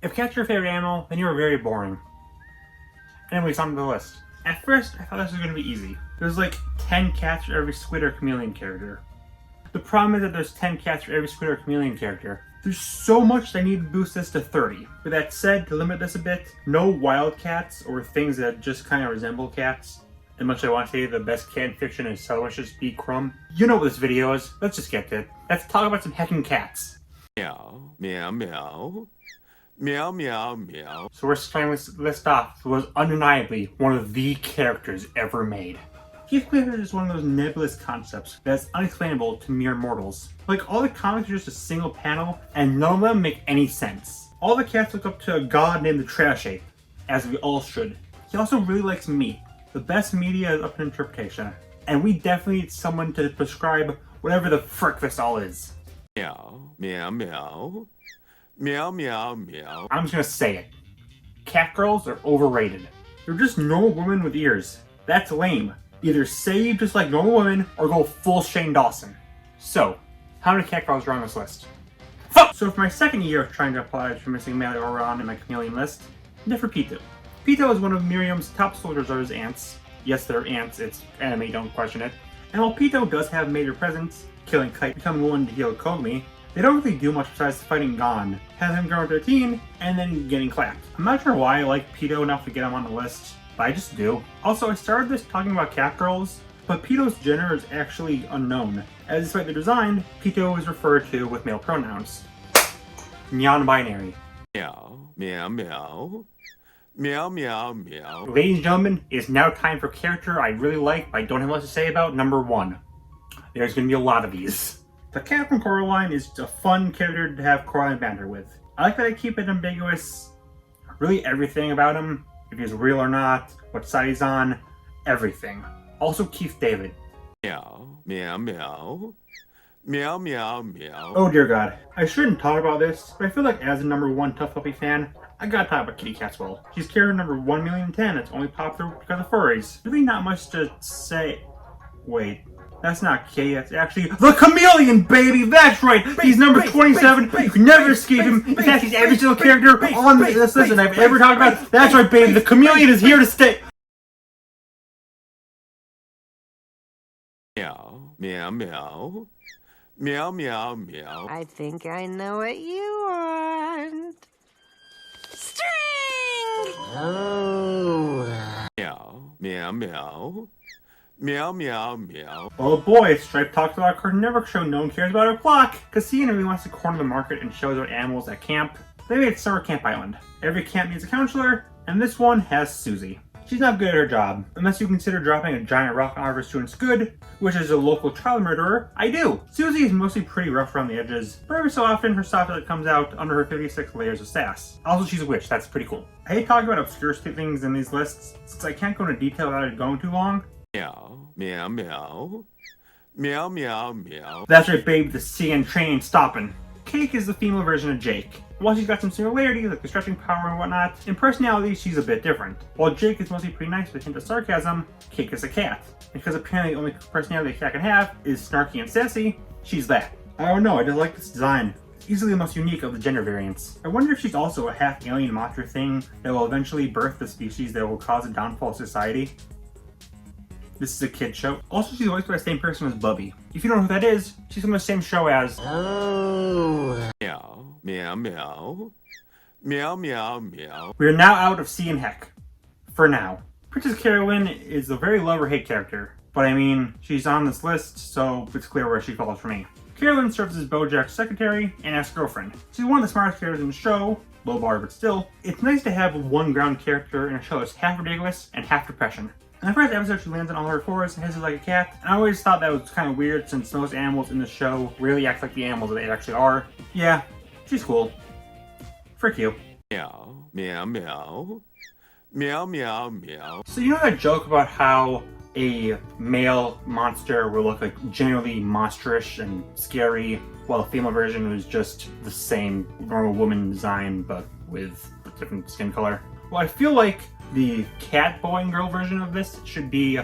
If cats are your favorite animal, then you are very boring. Anyways, on to the list. At first, I thought this was going to be easy. There's like 10 cats for every squid or chameleon character. The problem is that there's 10 cats for every squid or chameleon character. There's so much that I need to boost this to 30. With that said, to limit this a bit, no wild cats or things that just kind of resemble cats. And much I want to say the best cat in fiction is Sylvester B. Crumb. You know what this video is. Let's just get to it. Let's talk about some heckin' cats. Meow, meow, meow. Meow, meow, meow. So we're starting this list off. It was undeniably one of the characters ever made. Heathcliff is one of those nebulous concepts that's unexplainable to mere mortals. Like, all the comics are just a single panel, and none of them make any sense. All the cats look up to a god named the Trash Ape, as we all should. He also really likes meat. The best media is up to interpretation, and we definitely need someone to prescribe whatever the frick this all is. Meow, meow, meow. Meow, meow, meow. I'm just gonna say it. Cat girls are overrated. They're just normal women with ears. That's lame. Either save just like normal women, or go full Shane Dawson. So, how many cat girls are on this list? So for my second year of trying to apply for missing male around in my chameleon list, different Pito. Pito is one of Miriam's top soldiers or his ants. Yes, they're ants, it's anime, don't question it. And while Pito does have major presence, killing Kite, becoming one to heal Kogami, they don't really do much besides fighting Gon, having him grow 13, and then getting clapped. I'm not sure why I like Pito enough to get him on the list, but I just do. Also, I started this talking about cat girls, but Pito's gender is actually unknown, as despite the design, Pito is referred to with male pronouns. Non-binary. Meow, meow, meow. Meow, meow, meow. Ladies and gentlemen, it's now time for character I really like, but I don't have much to say about, number 1. There's gonna be a lot of these. The cat from Coraline is a fun character to have Coraline banter with. I like that I keep it ambiguous. Really everything about him, if he's real or not, what side he's on, everything. Also Keith David. Meow, meow, meow. Meow, meow, meow. Oh dear god, I shouldn't talk about this, but I feel like as a number 1 Tuff Puppy fan, I gotta talk about Kitty Cat's-well. She's character number 1,010,000. It's only popular because of furries. Really not much to say. Wait. That's not Kitty, that's actually the Chameleon, baby! That's right! He's number 27, you can never escape him. In fact, he's every single character on this list that I've ever talked about. That's right, baby, the Chameleon is here to stay! Meow, meow, meow. Meow, meow, meow. I think I know what you want. String! Oh. Meow, meow, meow. Meow, meow, meow. Oh boy, Stripe talks about a Cartoon Network show no one cares about her clock, because he really wants to corner the market and shows out animals at camp. They made Summer Camp Island. Every camp needs a counselor, and this one has Susie. She's not good at her job, unless you consider dropping a giant rock on her students good, which is a local child murderer. I do! Susie is mostly pretty rough around the edges, but every so often her soft side comes out under her 56 layers of sass. Also, she's a witch, that's pretty cool. I hate talking about obscure things in these lists, since I can't go into detail without it going too long. Meow, meow, meow. Meow, meow, meow. That's right, babe, the CN train ain't stopping. Cake is the female version of Jake. While she's got some similarities, like the stretching power and whatnot, in personality she's a bit different. While Jake is mostly pretty nice with a hint of sarcasm, Cake is a cat. And because apparently the only personality a cat can have is snarky and sassy, she's that. I don't know, I just like this design. It's easily the most unique of the gender variants. I wonder if she's also a half-alien monster thing that will eventually birth the species that will cause the downfall of society. This is a kid show. Also, she's voiced by the same person as Bubby. If you don't know who that is, she's from the same show as... Oh. Meow, meow, meow. Meow, meow, meow. We are now out of C and Heck. For now. Princess Caroline is a very love or hate character. But I mean, she's on this list, so it's clear where she falls for me. Caroline serves as Bojack's secretary and ex-girlfriend. She's one of the smartest characters in the show, low bar but still. It's nice to have one ground character in a show that's half ridiculous and half depression. In the first episode, she lands on all her fours and hisses like a cat, and I always thought that was kind of weird since most animals in the show really act like the animals that they actually are. Yeah, she's cool. Frick you. Meow, meow, meow. Meow, meow, meow. So you know that joke about how a male monster will look like generally monsterish and scary, while the female version was just the same normal woman design but with a different skin color? Well, I feel like the cat boy and girl version of this should be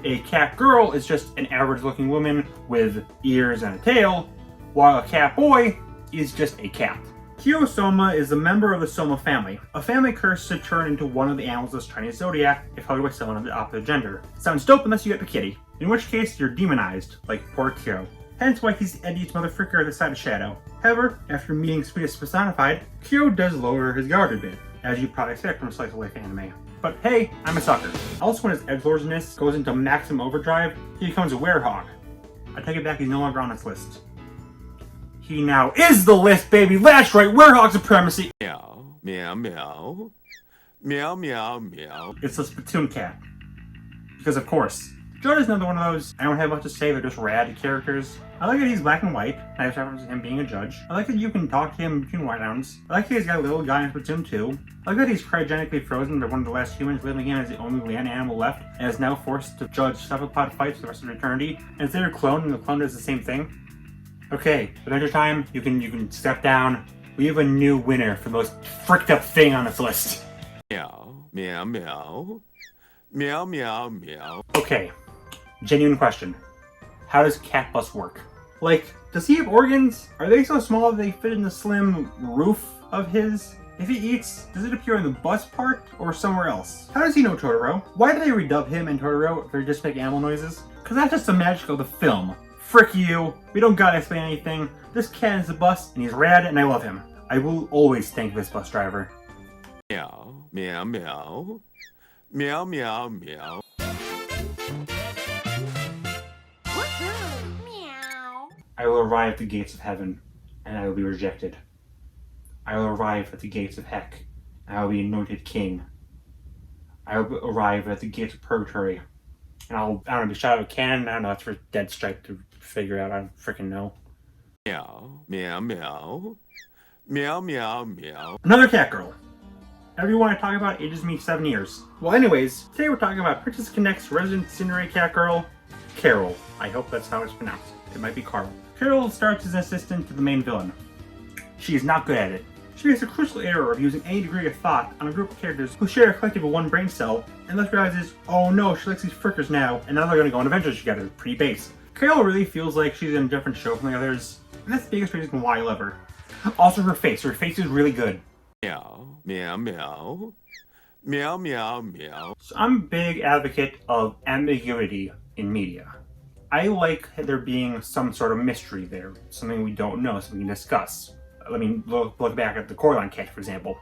a cat girl is just an average looking woman with ears and a tail, while a cat boy is just a cat. Soma is a member of the Soma family, a family cursed to turn into one of the animals of the Chinese zodiac if held by someone of the opposite gender. Sounds dope unless you get the kitty, in which case you're demonized, like poor Kyo. Hence why he's Eddie's motherfricker at the side of Shadow. However, after meeting Sweetest personified, Kyo does lower his guard a bit, as you'd probably expect from a slice of life anime. But hey, I'm a sucker. Also, when his edgelordness goes into maximum overdrive, he becomes a werehog. I take it back, he's no longer on this list. He now is the list, baby! That's right, werehog supremacy! Meow, meow, meow. Meow, meow, meow. It's the Splatoon cat. Because of course. Judd is another one of those, I don't have much to say, they're just rad characters. I like that he's black and white, I have reference to him being a judge. I like that you can talk to him between whiteouts. I like that he's got a little guy in Splatoon 2. I like that he's cryogenically frozen by one of the last humans living in as the only land animal left, and is now forced to judge cephalopod fights for the rest of eternity. And instead of clone, and the clone does the same thing. Okay, Adventure Time, you can step down. We have a new winner for the most fricked up thing on this list. Meow, meow, meow. Meow, meow, meow. Okay, genuine question. How does Cat Bus work? Like, does he have organs? Are they so small that they fit in the slim roof of his? If he eats, does it appear in the bus part or somewhere else? How does he know Totoro? Why do they redub him and Totoro if they just make animal noises? Cause that's just the magic of the film. Frick you, we don't gotta explain anything. This cat is a bus and he's rad and I love him. I will always thank this bus driver. Meow, meow, meow. Meow, meow, meow. I will arrive at the gates of heaven, and I will be rejected. I will arrive at the gates of heck, and I will be anointed king. I will arrive at the gates of purgatory, and I don't know, be shot out of a cannon. I don't know, that's for Dead Strike to figure out. I don't freaking know. Meow, meow, meow. Meow, meow, meow. Another cat girl. Everyone I talk about ages me 7 years. Well, anyways, today we're talking about Princess Connect's resident Cinderay cat girl, Carol. I hope that's how it's pronounced. It might be Carl. Carol starts as an assistant to the main villain. She is not good at it. She makes a crucial error of using any degree of thought on a group of characters who share a collective of one brain cell, and thus realizes, oh no, she likes these frickers now, and now they're gonna go on adventures together. Pretty base. Carol really feels like she's in a different show from the others, and that's the biggest reason why I love her. Also her face is really good. Meow, meow, meow. Meow, meow, meow. So I'm a big advocate of ambiguity in media. I like there being some sort of mystery there, something we don't know, something we can discuss. Let me look back at the Coraline cat, for example.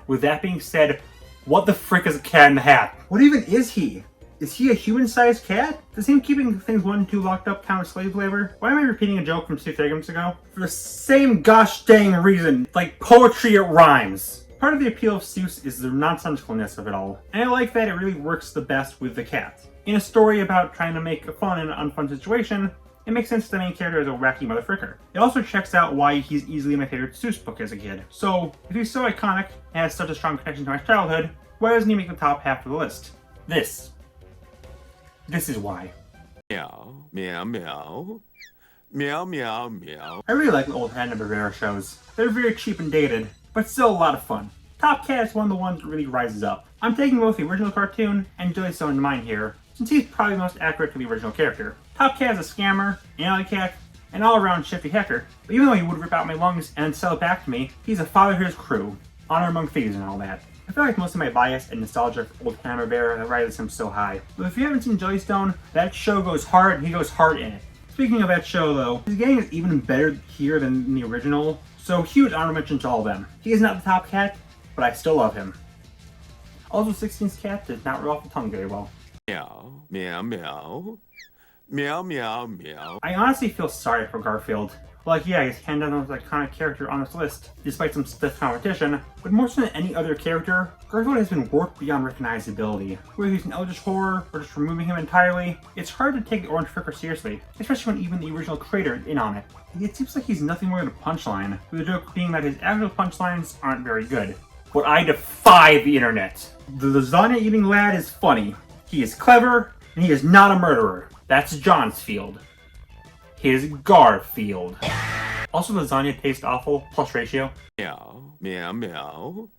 With that being said, what the frick is a cat in the hat? What even is he? Is he a human-sized cat? Does him keeping things 1 and 2 locked up count as slave labor? Why am I repeating a joke from 6 segments ago? For the same gosh dang reason, like poetry, it rhymes. Part of the appeal of Seuss is the nonsensicalness of it all, and I like that it really works the best with the cat. In a story about trying to make a fun in an unfun situation, it makes sense the main character is a wacky motherfricker. It also checks out why he's easily my favorite Seuss book as a kid. So, if he's so iconic and has such a strong connection to my childhood, why doesn't he make the top half of the list? This is why. Meow, meow, meow. Meow, meow, meow. I really like the old Hanna Barbera shows. They're very cheap and dated, but still a lot of fun. Top Cat is one of the ones that really rises up. I'm taking both the original cartoon and Jellystone into mind here, since he's probably the most accurate to the original character. Top Cat is a scammer, an alley cat, an all-around shifty hacker, but even though he would rip out my lungs and sell it back to me, he's a father to his crew, honor among thieves and all that. I feel like most of my bias and nostalgia for old Hanna Barbera rises him so high. But if you haven't seen Jellystone, that show goes hard and he goes hard in it. Speaking of that show though, his gang is even better here than in the original, so huge honorable mention to all of them. He is not the top cat, but I still love him. Also, 16's cat did not roll off the tongue very well. Meow, meow, meow. Meow, meow, meow. I honestly feel sorry for Garfield. Like, yeah, he's handed down the most iconic character on this list, despite some stiff competition, but more so than any other character, Garfield has been warped beyond recognizability. Whether he's an eldritch horror, or just removing him entirely, it's hard to take the Orange Fricker seriously, especially when even the original creator is in on it. It seems like he's nothing more than a punchline, with the joke being that his actual punchlines aren't very good. But I defy the internet. The lasagna-eating lad is funny, he is clever, and he is not a murderer. That's John's field. His Garfield. Also, lasagna tastes awful, plus ratio. Meow, meow, meow.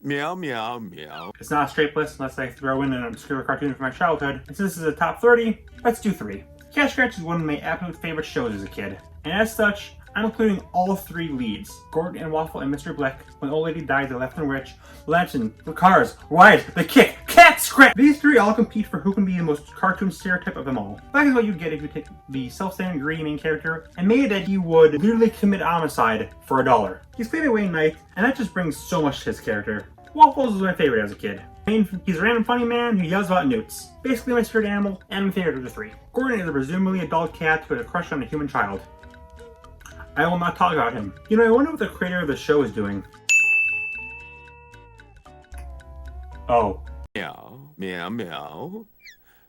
Meow, meow, meow. It's not a straight list unless I throw in an obscure cartoon from my childhood. And since this is a top 30, let's do 3. Cat Scratch is one of my absolute favorite shows as a kid. And as such, I'm including all 3 leads. Gordon and Waffle and Mr. Black. When Old Lady dies, they left and rich. Legend, the cars, rides, the kick, cat scratch! These 3 all compete for who can be the most cartoon stereotype of them all. That is what you'd get if you take the self-standing greedy main character and made it that he would literally commit homicide for $1. He's clearly away night, and that just brings so much to his character. Waffles was my favorite as a kid. He's a random funny man who yells about newts. Basically my spirit animal, and my favorite of the 3. Gordon is a presumably adult cat who has a crush on a human child. I will not talk about him. You know, I wonder what the creator of the show is doing. Oh. Meow, meow, meow.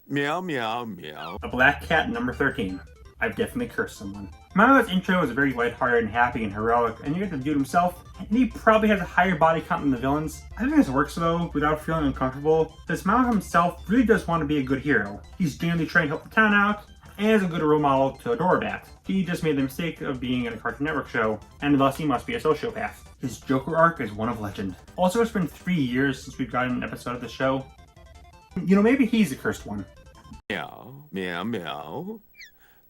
Meow, meow, meow. A black cat, number 13. I've definitely cursed someone. Mao Mao's intro is very lighthearted and happy and heroic, and you get the dude himself, and he probably has a higher body count than the villains. I think this works though, without feeling uncomfortable, because Mao himself really does want to be a good hero. He's genuinely trying to help the town out, and is a good role model to adore Bat. He just made the mistake of being in a Cartoon Network show, and thus he must be a sociopath. His Joker arc is one of legend. Also, it's been 3 years since we've gotten an episode of the show. You know, maybe he's the cursed one. Meow, meow, meow.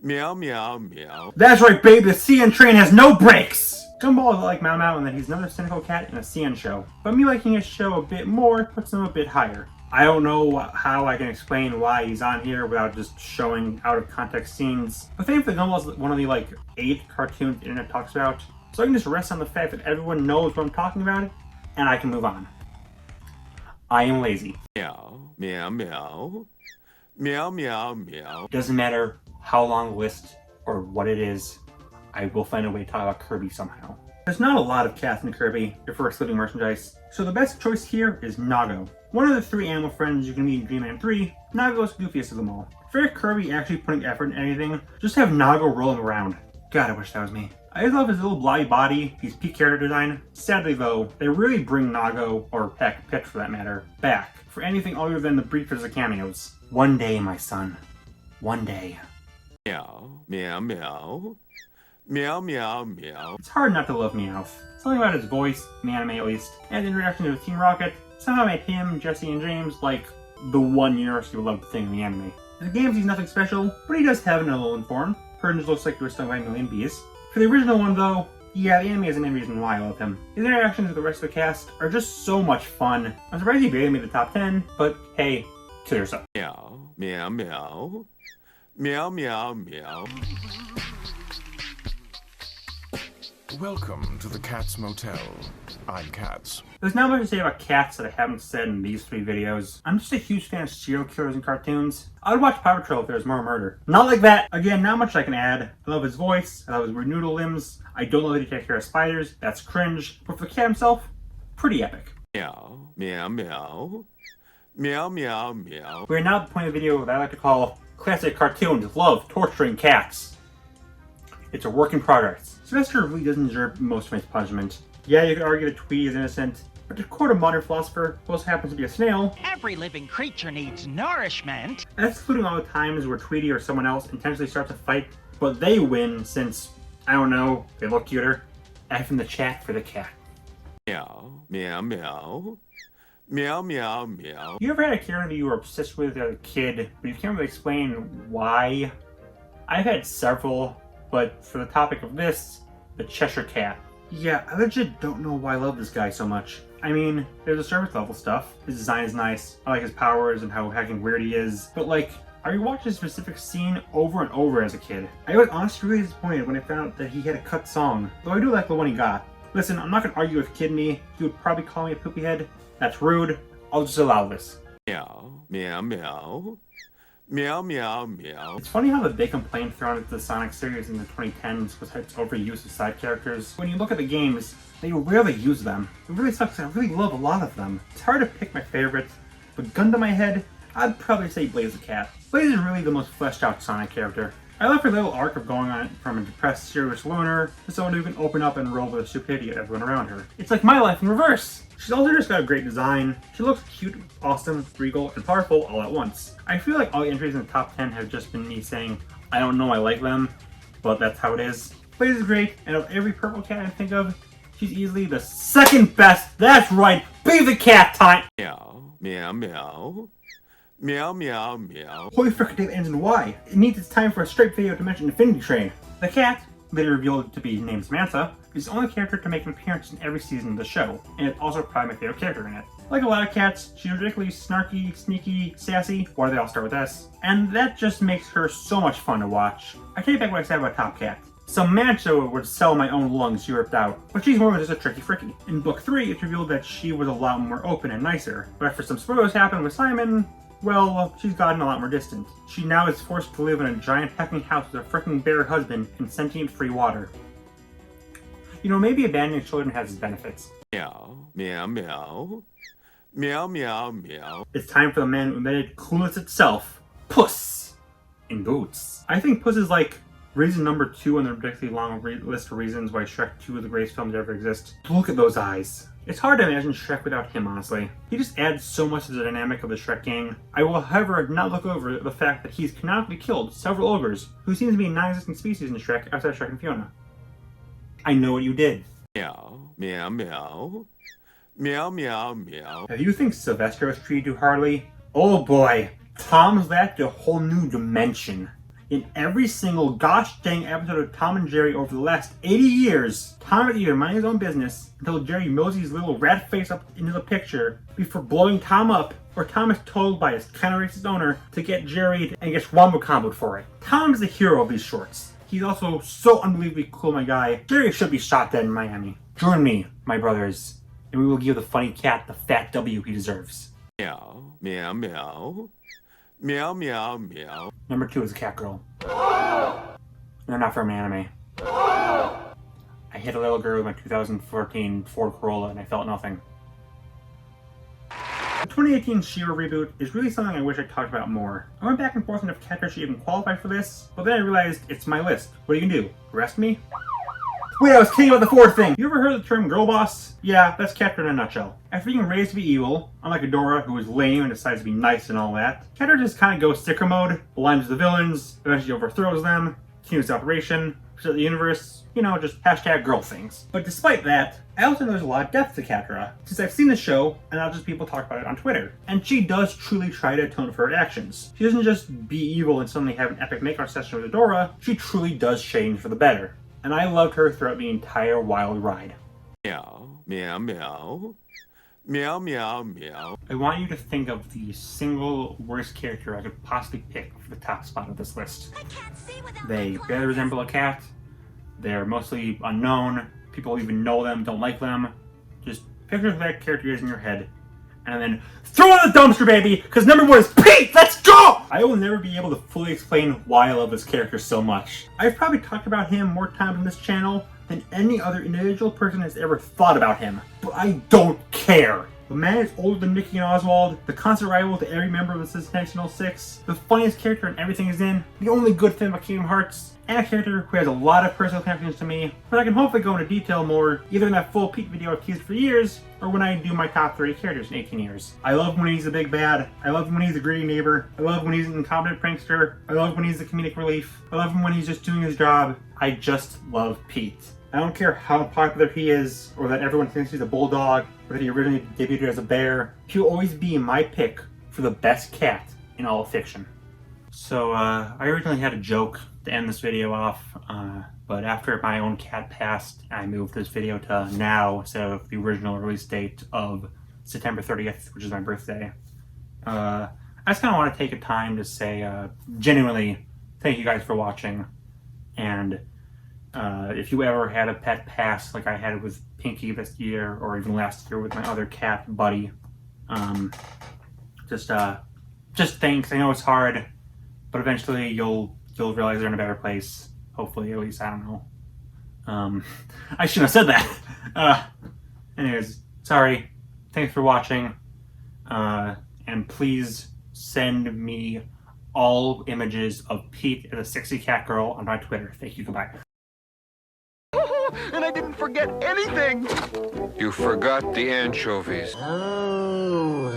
Meow, meow, meow. That's right, babe, the CN train has no brakes! Gumball is like Mao Mao in that he's another cynical cat in a CN show, but me liking his show a bit more puts him a bit higher. I don't know how I can explain why he's on here without just showing out of context scenes, but thankfully Gumball is one of the 8 cartoons the internet talks about, so I can just rest on the fact that everyone knows what I'm talking about, and I can move on. I am lazy. Meow, meow, meow. Meow, meow, meow. Doesn't matter how long the list or what it is, I will find a way to talk about Kirby somehow. There's not a lot of cats in Kirby, if we're excluding merchandise, so the best choice here is Nago. One of the 3 animal friends you can meet in Dreamland 3, Nago's goofiest of them all. For Kirby actually putting effort in anything, just have Nago rolling around. God, I wish that was me. I just love his little blobby body, his peak character design. Sadly though, they really bring Nago, or heck, Pet for that matter, back for anything other than the briefest of cameos. One day, my son. One day. Meow, meow, meow. Meow, meow, meow. It's hard not to love Meowth. Something about his voice, in the anime at least, and his interaction with Team Rocket somehow made him, Jesse, and James like the one University beloved thing in the anime. In the games, he's nothing special, but he does have an Alolan form. Purge looks like he was stung by a million bees. For the original one, though, yeah, the anime isn't any reason why I love him. His interactions with the rest of the cast are just so much fun. I'm surprised he barely made the top 10, but hey, to yourself. Meow, meow, meow. Meow, meow, meow. Welcome to the Katz Motel. I'm Katz. There's not much to say about cats that I haven't said in these 3 videos. I'm just a huge fan of serial killers and cartoons. I would watch Paw Patrol if there was more murder. Not like that. Again, not much I can add. I love his voice. I love his weird noodle limbs. I don't love that he takes care of spiders. That's cringe. But for the cat himself, pretty epic. Meow, meow, meow. Meow, meow, meow. We're now at the point of the video that I like to call classic cartoons love torturing cats. It's a work in progress. Sylvester really doesn't deserve most of his punishment. Yeah, you could argue that Tweety is innocent, but to quote a modern philosopher who also happens to be a snail, every living creature needs nourishment. that's including all the times where Tweety or someone else intentionally starts a fight, but they win since, I don't know, they look cuter. F in the chat for the cat. Meow, meow, meow. Meow, meow, meow. You ever had a character that you were obsessed with as a kid, but you can't really explain why? I've had several, but for the topic of this, the Cheshire cat. Yeah, I legit don't know why I love this guy so much. I mean, there's the surface level stuff. His design is nice. I like his powers and how hacking weird he is. But like, I rewatched a specific scene over and over as a kid. I was honestly really disappointed when I found out that he had a cut song, though I do like the one he got. Listen, I'm not gonna argue with Kid Me. He would probably call me a poopy head. That's rude. I'll just allow this. Meow, meow, meow. Meow, meow, meow. It's funny how the big complaint thrown at the Sonic series in the 2010s was its overuse of side characters. When you look at the games, they rarely use them. It really sucks. I really love a lot of them. It's hard to pick my favorite, but gun to my head, I'd probably say Blaze the Cat. Blaze is really the most fleshed out Sonic character. I love her little arc of going on from a depressed, serious loner to someone who can open up and roll with the stupidity of everyone around her. It's like my life in reverse! She's also just got a great design. She looks cute, awesome, regal, and powerful all at once. I feel like all the entries in the top 10 have just been me saying, I don't know I like them, but that's how it is. Blaze is great, and of every purple cat I think of, she's easily the second best. That's right, be the cat time! Meow, meow, meow. Meow, meow, meow. Holy frick, Dave ends in Y. It means it's time for a straight video to mention Infinity Train. The cat, later revealed to be named Samantha, is the only character to make an appearance in every season of the show, and it's also probably my favorite character in it. Like a lot of cats, she's ridiculously snarky, sneaky, sassy, why do they all start with S? And that just makes her so much fun to watch. I take back what I said about Top Cat. Samantha would sell my own lungs she ripped out, but she's more than just a tricky fricky. In book 3, it's revealed that she was a lot more open and nicer, but after some spoilers happened with Simon, well, she's gotten a lot more distant. She now is forced to live in a giant pecking house with a freaking bear husband and sentient free water. You know, maybe abandoning children has its benefits. Meow, meow, meow. Meow, meow, meow. It's time for the man who invented coolness itself, Puss in Boots. I think Puss is like reason number 2 on the ridiculously long list of reasons why Shrek 2 is the greatest film to ever exist. Look at those eyes. It's hard to imagine Shrek without him, honestly. He just adds so much to the dynamic of the Shrek gang. I will, however, not look over the fact that he's canonically killed several ogres, who seem to be a non-existent species in Shrek outside Shrek and Fiona. I know what you did. Meow, meow, meow. Meow, meow, meow. If you think Sylvester was treated too hardly, oh boy, Tom's that to a whole new dimension. In every single gosh dang episode of Tom and Jerry over the last 80 years, Tom would either mind his own business until Jerry mows his little rat face up into the picture before blowing Tom up, or Tom is told by his kind of racist owner to get Jerry and gets wombo comboed for it. Tom is the hero of these shorts. He's also so unbelievably cool, my guy. Jerry should be shot dead in Miami. Join me, my brothers, and we will give the funny cat the fat W he deserves. Meow, meow, meow. Meow, meow, meow. Number 2 is a cat girl. They're not from an anime. I hit a little girl with my 2014 Ford Corolla and I felt nothing. The 2018 She-Ra reboot is really something I wish I talked about more. I went back and forth on if Catra should even qualify for this, but then I realized it's my list. What are you gonna do? Arrest me? Wait, I was kidding about the Ford thing! You ever heard the term girl boss? Yeah, that's Catra in a nutshell. After being raised to be evil, unlike Adora, who is lame and decides to be nice and all that, Catra just kind of goes sticker mode, aligns the villains, eventually overthrows them, continues the operation, the universe, you know, just hashtag girl things. But despite that, I also know there's a lot of depth to Catra, since I've seen the show, and not just people talk about it on Twitter. And she does truly try to atone for her actions. She doesn't just be evil and suddenly have an epic makeout session with Adora, she truly does change for the better. And I loved her throughout the entire wild ride. Meow, meow, meow. Meow, meow, meow. I want you to think of the single worst character I could possibly pick for the top spot of this list. They barely resemble a cat. They're mostly unknown. People even know them, don't like them. Just picture who that character is in your head. And then throw it in the dumpster, baby! Because number 1 is Pete! Let's go! I will never be able to fully explain why I love this character so much. I've probably talked about him more times on this channel than any other individual person has ever thought about him. But I don't care. The man is older than Mickey and Oswald, the constant rival to every member of the Sensational Six, the funniest character in everything he's in, the only good thing about Kingdom Hearts, and a character who has a lot of personal connections to me, but I can hopefully go into detail more either in that full Pete video I've teased for years, or when I do my top 30 characters in 18 years. I love when he's the big bad, I love when he's a greedy neighbor, I love when he's an incompetent prankster, I love when he's the comedic relief, I love him when he's just doing his job. I just love Pete. I don't care how popular he is, or that everyone thinks he's a bulldog, or that he originally debuted as a bear. He'll always be my pick for the best cat in all of fiction. So, I originally had a joke to end this video off, but after my own cat passed, I moved this video to now instead of the original release date of September 30th, which is my birthday. I just kind of want to take a time to say, genuinely, thank you guys for watching, and if you ever had a pet pass like I had with Pinky this year, or even last year with my other cat, Buddy, just thanks. I know it's hard, but eventually you'll realize they're in a better place. Hopefully, at least, I don't know. I shouldn't have said that. Anyways, sorry. Thanks for watching. And please send me all images of Pete as a sexy cat girl on my Twitter. Thank you. Goodbye. And I didn't forget anything! You forgot the anchovies. Oh.